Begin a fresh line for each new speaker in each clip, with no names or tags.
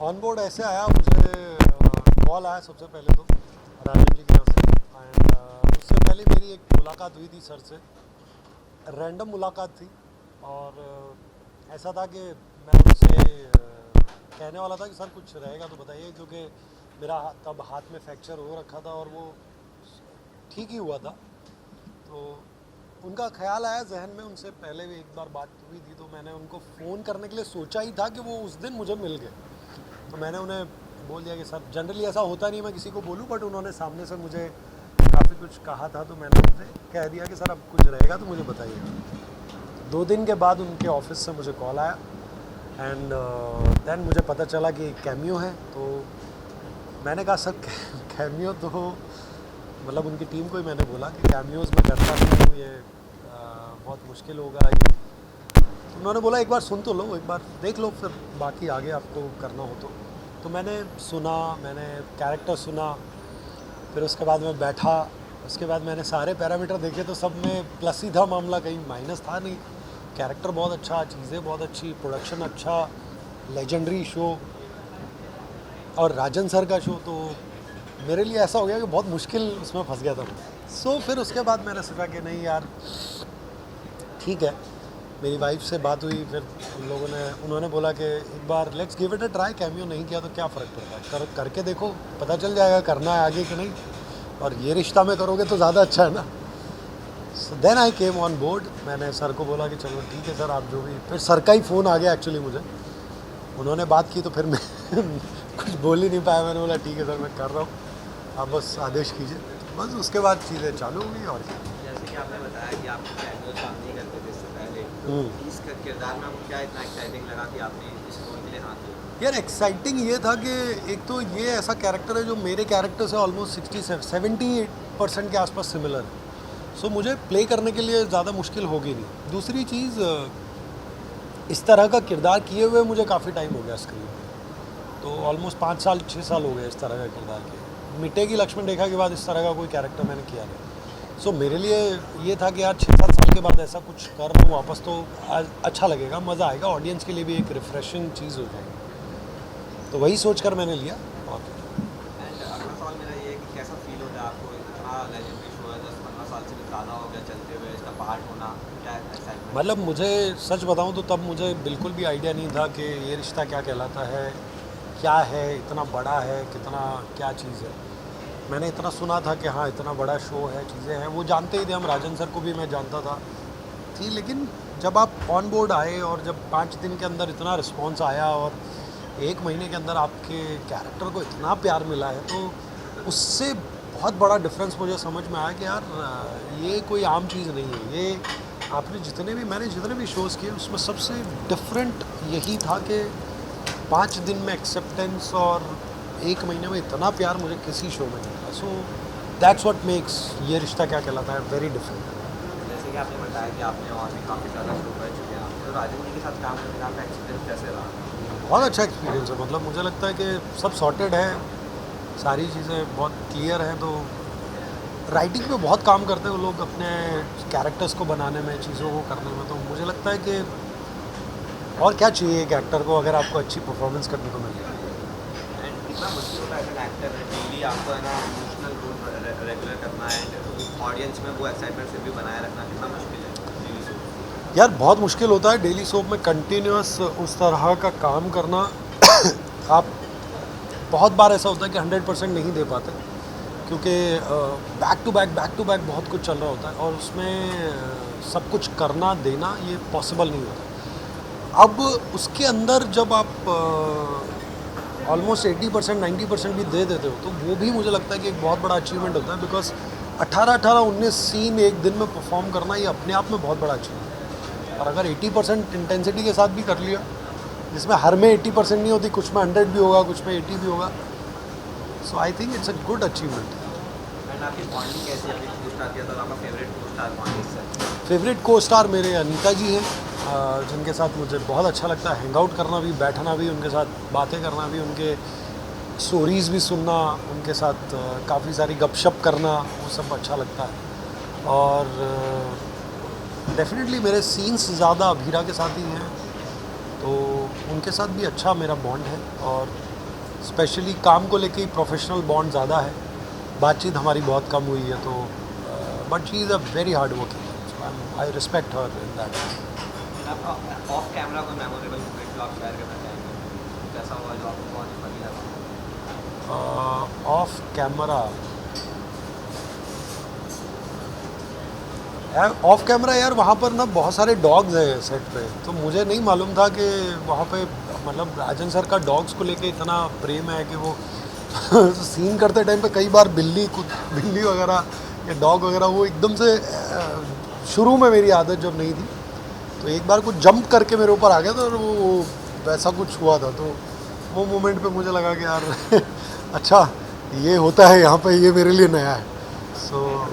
On board ऐसे आया मुझे, कॉल आया सबसे पहले तो राजन जी की तरफ से। एंड उससे पहले मेरी एक मुलाकात हुई थी सर से, रैंडम मुलाकात थी। और ऐसा था कि मैं उनसे कहने वाला था कि सर कुछ रहेगा तो बताइए, क्योंकि मेरा तब हाथ में फ्रैक्चर हो रखा था और वो ठीक ही हुआ था। तो उनका ख्याल आया जहन में, उनसे पहले भी एक बार बात हुई थी, तो मैंने उनको फ़ोन करने के लिए सोचा ही था कि वो उस दिन मुझे मिल गए। तो मैंने उन्हें बोल दिया कि सर, जनरली ऐसा होता नहीं मैं किसी को बोलूं, बट उन्होंने सामने से मुझे काफ़ी कुछ कहा था, तो मैंने उनसे कह दिया कि सर अब कुछ रहेगा तो मुझे बताइएगा। 2 दिन के बाद उनके ऑफिस से मुझे कॉल आया। एंड देन मुझे पता चला कि कैमियो है। तो मैंने कहा सर कैमियो तो मतलब उनकी टीम को ही मैंने बोला कि कैमियोज़ में करता नहीं हूँ, ये बहुत मुश्किल होगा ये। तो उन्होंने बोला एक बार सुन तो लो, एक बार देख लो, फिर बाकी आगे आपको करना हो तो मैंने सुना, मैंने कैरेक्टर सुना। फिर उसके बाद मैं बैठा, उसके बाद मैंने सारे पैरामीटर देखे तो सब में प्लस ही था मामला, कहीं माइनस था नहीं। कैरेक्टर बहुत अच्छा, चीज़ें बहुत अच्छी, प्रोडक्शन अच्छा, लेजेंडरी शो और राजन सर का शो। तो मेरे लिए ऐसा हो गया कि बहुत मुश्किल उसमें फंस गया था मैं। फिर उसके बाद मैंने सोचा कि नहीं यार ठीक है। मेरी वाइफ से बात हुई, फिर उन लोगों ने उन्होंने बोला कि एक बार let's give it a try, cameo नहीं किया तो क्या फ़र्क पड़ता है, करके देखो, पता चल जाएगा करना है आगे कि नहीं। और ये रिश्ता में करोगे तो ज़्यादा अच्छा है ना। So then I came on board. मैंने सर को बोला कि चलो ठीक है सर, आप जो भी, फिर सर का ही फ़ोन आ गया एक्चुअली मुझे। उन्होंने बात की तो फिर मैं कुछ बोल ही नहीं पाया। मैंने बोला ठीक है सर मैं कर रहा हूँ, आप बस आदेश कीजिए। बस उसके बाद चीज़ें चालू हो गई। और क्या।
जैसे कि आपने बताया कि आप कैमियो काम नहीं करते थे इससे पहले, इस किरदार में आपको क्या इतना एक्साइटिंग लगा कि आपने इस रोल के लिए हाथ दिया?
यार एक्साइटिंग ये था कि एक तो ये ऐसा कैरेक्टर है जो मेरे कैरेक्टर से ऑलमोस्ट 60-70% के आसपास सिमिलर है। सो मुझे प्ले करने के लिए ज़्यादा मुश्किल होगी नहीं। दूसरी चीज़, इस तरह का किरदार किए हुए मुझे काफ़ी टाइम हो गया स्क्रीन पे। तो ऑलमोस्ट 5 साल 6 साल हो गए इस तरह का किरदार किए। मिटेगी लक्ष्मण रेखा के बाद इस तरह का कोई कैरेक्टर मैंने किया नहीं। सो मेरे लिए ये था कि यार 6-7 साल के बाद ऐसा कुछ कर रहा हूँ वापस, तो अच्छा लगेगा, मज़ा आएगा, ऑडियंस के लिए भी एक रिफ़्रेशिंग चीज़ हो जाएगी। तो वही सोच कर मैंने लिया। और
एंड अगला सवाल मेरा ये है कि कैसा फील होता है आपको, इतना लेजेंडरी शो है, 10-15 साल से भी ज़्यादा हो गया चलते हुए, इसका पार्ट होना, क्या एक्साइटमेंट?
मतलब मुझे सच बताऊं तो तब मुझे बिल्कुल भी आइडिया नहीं था कि ये रिश्ता क्या कहलाता है, क्या है, इतना बड़ा है, कितना क्या चीज़ है। मैंने इतना सुना था कि हाँ इतना बड़ा शो है, चीज़ें हैं, वो जानते ही थे हम, राजन सर को भी मैं जानता था थी। लेकिन जब आप ऑन बोर्ड आए और जब 5 दिन के अंदर इतना रिस्पॉन्स आया और 1 महीने के अंदर आपके कैरेक्टर को इतना प्यार मिला है, तो उससे बहुत बड़ा डिफरेंस मुझे समझ में आया कि यार ये कोई आम चीज़ नहीं है। ये आपने मैंने जितने भी शोज़ किए उसमें सबसे डिफरेंट यही था कि 5 दिन में एक्सेप्टेंस और 1 महीने में इतना प्यार मुझे किसी शो में नहीं मिला। सो दैट्स व्हाट मेक्स ये रिश्ता क्या कहलाता है वेरी डिफरेंट।
जैसे कि आपने बताया कि आपने और भी काफ़ी ज़्यादा शो कर चुके हैं आप, तो राजन जी के साथ काम करने का आपका एक्सपीरियंस कैसे रहा?
बहुत अच्छा एक्सपीरियंस है। मतलब मुझे लगता है कि सब सॉर्टेड है, सारी चीज़ें बहुत क्लियर हैं। तो राइटिंग पे बहुत काम करते हैं वो लोग अपने कैरेक्टर्स को बनाने में, चीज़ों को करने में। तो मुझे लगता है कि और क्या चाहिए एक एक्टर को अगर आपको अच्छी परफॉर्मेंस करने को मिले।
एंड कितना मुश्किल होता है एज एन एक्टर, डेली आपको है ना इमोशनल रोल रेगुलर करना है, एंड ऑडियंस में वो एक्साइटमेंट फिर भी बनाए रखना कितना मुश्किल है डेली शो?
यार बहुत मुश्किल होता है डेली सोप में कंटिन्यूस उस तरह का काम करना। आप बहुत बार ऐसा होता है कि 100% नहीं दे पाते, क्योंकि बैक टू बैक बहुत कुछ चल रहा होता है और उसमें सब कुछ करना देना ये पॉसिबल नहीं होता। अब उसके अंदर जब आप ऑलमोस्ट 80% 90% भी दे देते हो, तो वो भी मुझे लगता है कि एक बहुत बड़ा अचीवमेंट होता है। बिकॉज 18-19 सीन एक दिन में परफॉर्म करना ये अपने आप में बहुत बड़ा अचीवमेंट है। और अगर 80% इंटेंसिटी के साथ भी कर लिया, जिसमें हर में 80% नहीं होती, कुछ में 100 भी होगा, कुछ में 80 भी होगा, so I think it's a good achievement.
And आपकी बॉन्डिंग कैसी है अभी को स्टार किया था, आपका फेवरेट को स्टार कौन है?
फेवरेट को स्टार मेरे अनीता जी हैं, जिनके साथ मुझे बहुत अच्छा लगता है हैंग आउट करना भी, बैठना भी, उनके साथ बातें करना भी, उनके स्टोरीज़ भी सुनना, उनके साथ काफ़ी सारी गपशप करना, वो सब अच्छा लगता है। और डेफिनेटली मेरे सीन्स ज़्यादा अभीरा के साथ ही हैं। तो उनके साथ भी अच्छा मेरा बॉन्ड है, और स्पेशली काम को लेके प्रोफेशनल बॉन्ड ज़्यादा है, बातचीत हमारी बहुत कम हुई है। तो but she is a very hard working, I respect her in that.
Of camera कोई मेमोरेबल मोमेंट जो आप शेयर करना चाहेंगे, कैसा हुआ जो आपको बहुत फनी लगा?
ऑफ कैमरा, ऑफ कैमरा यार वहाँ पर ना बहुत सारे डॉग्स हैं सेट पे, तो मुझे नहीं मालूम था कि वहाँ पे मतलब राजन सर का डॉग्स को लेके इतना प्रेम है कि वो सीन करते टाइम पे कई बार बिल्ली वगैरह या डॉग वगैरह वो एकदम से शुरू में मेरी आदत जब नहीं थी तो एक बार कुछ जंप करके मेरे ऊपर आ गया था, और वो वैसा कुछ हुआ था। तो वो मोमेंट पे मुझे लगा कि यार अच्छा ये होता है यहाँ पे, ये मेरे लिए नया है। सो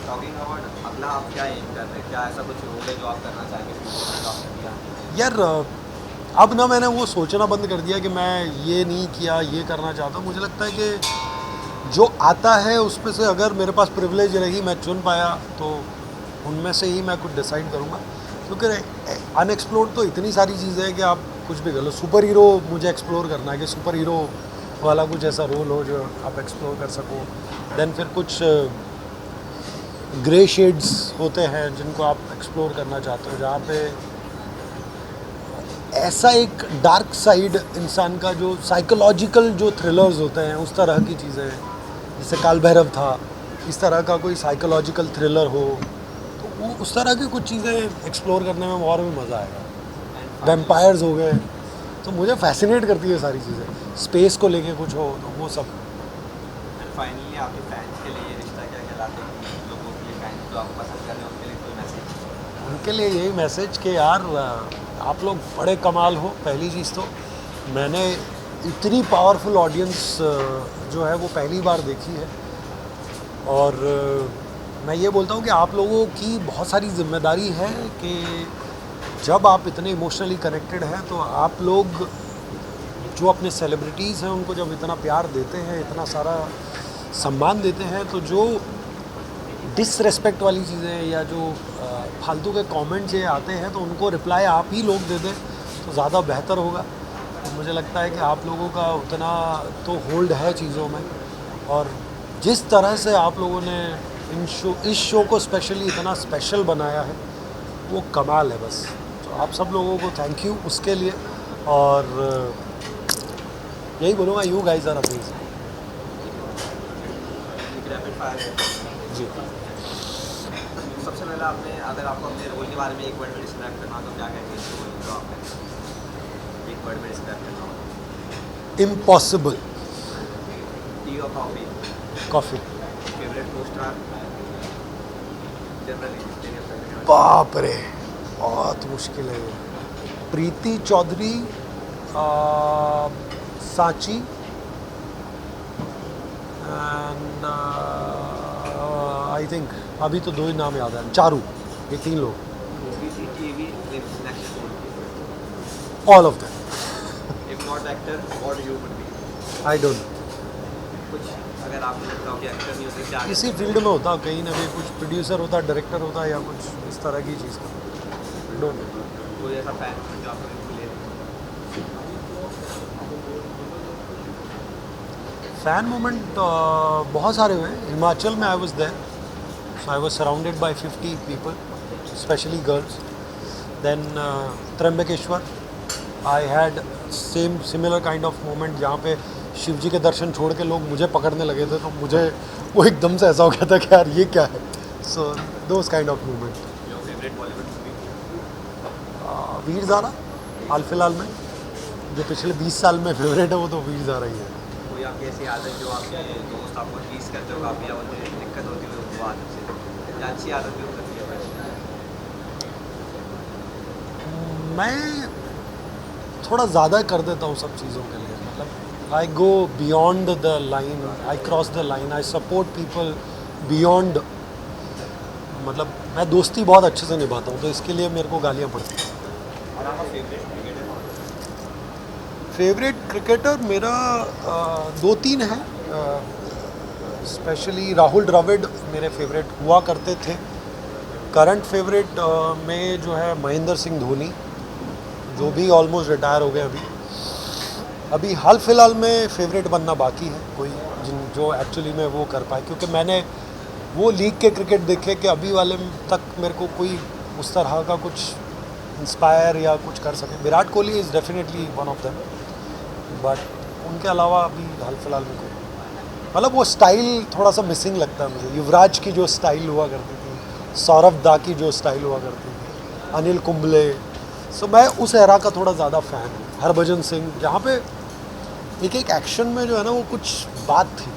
टॉकिंग अबाउट अगला आप क्या एम कर रहे हैं, क्या ऐसा कुछ रोल है जो आप करना चाहेंगे फ्यूचर में जो आपने किया?
यार अब ना मैंने वो सोचना बंद कर दिया कि मैं ये नहीं किया, ये करना चाहता हूँ। मुझे लगता है कि जो आता है उसमें से अगर मेरे पास प्रिविलेज रही, मैं चुन पाया, तो उनमें से ही मैं कुछ डिसाइड करूँगा। क्योंकि अनएक्सप्लोर्ड तो इतनी सारी चीज़ें हैं कि आप कुछ भी कर लो। सुपर हीरो मुझे एक्सप्लोर करना है कि सुपर हीरो वाला कुछ ऐसा रोल हो जो आप एक्सप्लोर कर सको। देन फिर कुछ ग्रे शेड्स होते हैं जिनको आप एक्सप्लोर करना चाहते हो, जहाँ पे ऐसा एक डार्क साइड इंसान का जो साइकोलॉजिकल जो थ्रिलर्स होते हैं उस तरह की चीज़ें, जैसे काल भैरव था, इस तरह का कोई साइकोलॉजिकल थ्रिलर हो, तो वो उस तरह की कुछ चीज़ें एक्सप्लोर करने में और भी मज़ा आएगा। वैम्पायर्स हो गए, तो मुझे फैसिनेट करती है सारी चीज़ें। स्पेस को लेके कुछ हो तो वो सब।
एंड फाइनली आपके फैंस के लिए ये रिश्ता क्या कहलाते हैं, लोगों के लिए फैंस जो आपको पसंद कर रहे हैं उनके लिए कोई मैसेज?
उनके लिए यही मैसेज कि यार आप लोग बड़े कमाल हो। पहली चीज़ तो मैंने इतनी पावरफुल ऑडियंस जो है वो पहली बार देखी है, और मैं ये बोलता हूँ कि आप लोगों की बहुत सारी जिम्मेदारी है कि जब आप इतने इमोशनली कनेक्टेड हैं तो आप लोग जो अपने सेलिब्रिटीज़ हैं उनको जब इतना प्यार देते हैं, इतना सारा सम्मान देते हैं, तो जो डिसरेस्पेक्ट वाली चीज़ें या जो फालतू के कमेंट्स ये आते हैं तो उनको रिप्लाई आप ही लोग दे दें तो ज़्यादा बेहतर होगा। तो मुझे लगता है कि आप लोगों का उतना तो होल्ड है चीज़ों में, और जिस तरह से आप लोगों ने इस शो को स्पेशली इतना स्पेशल बनाया है वो कमाल है। बस तो आप सब लोगों को थैंक यू उसके लिए, और यही बोलूँगा, you guys are amazing.
Rapid fire है
जी,
सबसे पहले आपने, अगर आपको अपने रोल के बारे में एक वर्ड में डिस्क्राइब करना हो तो क्या कहेंगे इस रोल को आपने एक वर्ड में डिस्क्राइब करना हो?
इम्पॉसिबल।
टी और कॉफी?
कॉफ़ी।
फेवरेट को स्टार जनरली?
बाप रे बहुत मुश्किल है ये। Preeti Chaudhary, Sanchi, and I think अभी तो दो ही नाम याद है, चारू, ये तीन लोग,
movie TV next
all of them.
If not actor what you would be?
I don't know,
कुछ अगर आपको लगता हो कि एक्टर नहीं होते क्या?
किसी फील्ड में होता, कहीं ना कहीं कुछ प्रोड्यूसर होता, डायरेक्टर होता, या कुछ इस तरह की चीज़ का। Don't know.
कोई ऐसा फैन जो आपको मिले?
फैन मोमेंट बहुत सारे हुए। हिमाचल में I was there, so I was surrounded by 50 people, specially girls. Then Trimbakeshwar I had similar kind of moment, जहाँ पे शिव जी के दर्शन छोड़ के लोग मुझे पकड़ने लगे थे, तो मुझे वो एकदम से ऐसा हो गया था कि यार ये क्या है। So those kind of moment.
Your favourite Bollywood movie?
Veer Zaara हाल फिलहाल में, जो पिछले 20 साल में फेवरेट है वो तो वीर ज़ारा ही है।
कोई आपकी ऐसी आदत जो आपके दोस्त आपको टीज करते हो काफ़ी, या उन्हें दिक्कत होती है वो आदत से, या अच्छी आदत भी हो सकती है?
मैं थोड़ा ज़्यादा कर देता हूँ सब चीज़ों के लिए, मतलब I go beyond the line, I cross the line, I support people beyond, मतलब मैं दोस्ती बहुत अच्छे से निभाता हूँ, तो इसके लिए मेरे को गालियाँ पड़ती हैं।
और आपका फेवरेट क्रिकेटर?
फेवरेट क्रिकेटर मेरा 2-3 हैं, स्पेशली राहुल द्रविड़ मेरे फेवरेट हुआ करते थे। करंट फेवरेट में जो है महेंद्र सिंह धोनी, जो भी ऑलमोस्ट रिटायर हो गए अभी हाल फिलहाल में फेवरेट बनना बाकी है कोई जो एक्चुअली में वो कर पाए, क्योंकि मैंने वो लीग के क्रिकेट देखे कि अभी वाले तक मेरे को कोई उस तरह का कुछ इंस्पायर या कुछ कर सके। Virat Kohli is definitely one of them, but उनके अलावा अभी हाल फिलहाल में कोई मतलब वो स्टाइल थोड़ा सा मिसिंग लगता है मुझे। युवराज की जो स्टाइल हुआ करती थी, सौरभ दा की जो स्टाइल हुआ करती थी, अनिल कुंबले, सो मैं उस एरा का थोड़ा ज़्यादा फ़ैन हूँ। हरभजन सिंह, जहाँ पे एक एक एक्शन में जो है ना वो कुछ बात थी।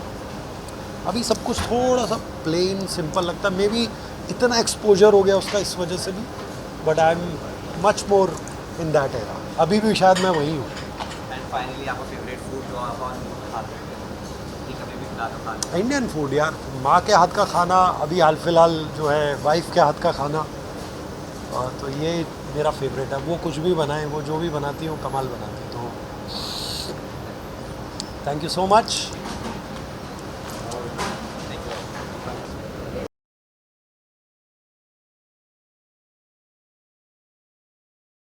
अभी सब कुछ थोड़ा सा प्लेन सिंपल लगता है। मे बी इतना एक्सपोजर हो गया उसका इस वजह से भी, but I am much more in that era. अभी भी शायद मैं वही हूँ।
एंड फाइनली आपका फेवरेट फूड जो आप ऑन खाते हैं कि कभी भी खिला तो खाते
इंडियन फूड यार, माँ के हाथ का खाना, अभी हाल फिलहाल जो है वाइफ के हाथ का खाना, तो ये मेरा फेवरेट है। वो कुछ भी बनाए, वो जो भी बनाती है वो कमाल बनाती है। तो थैंक यू सो मच।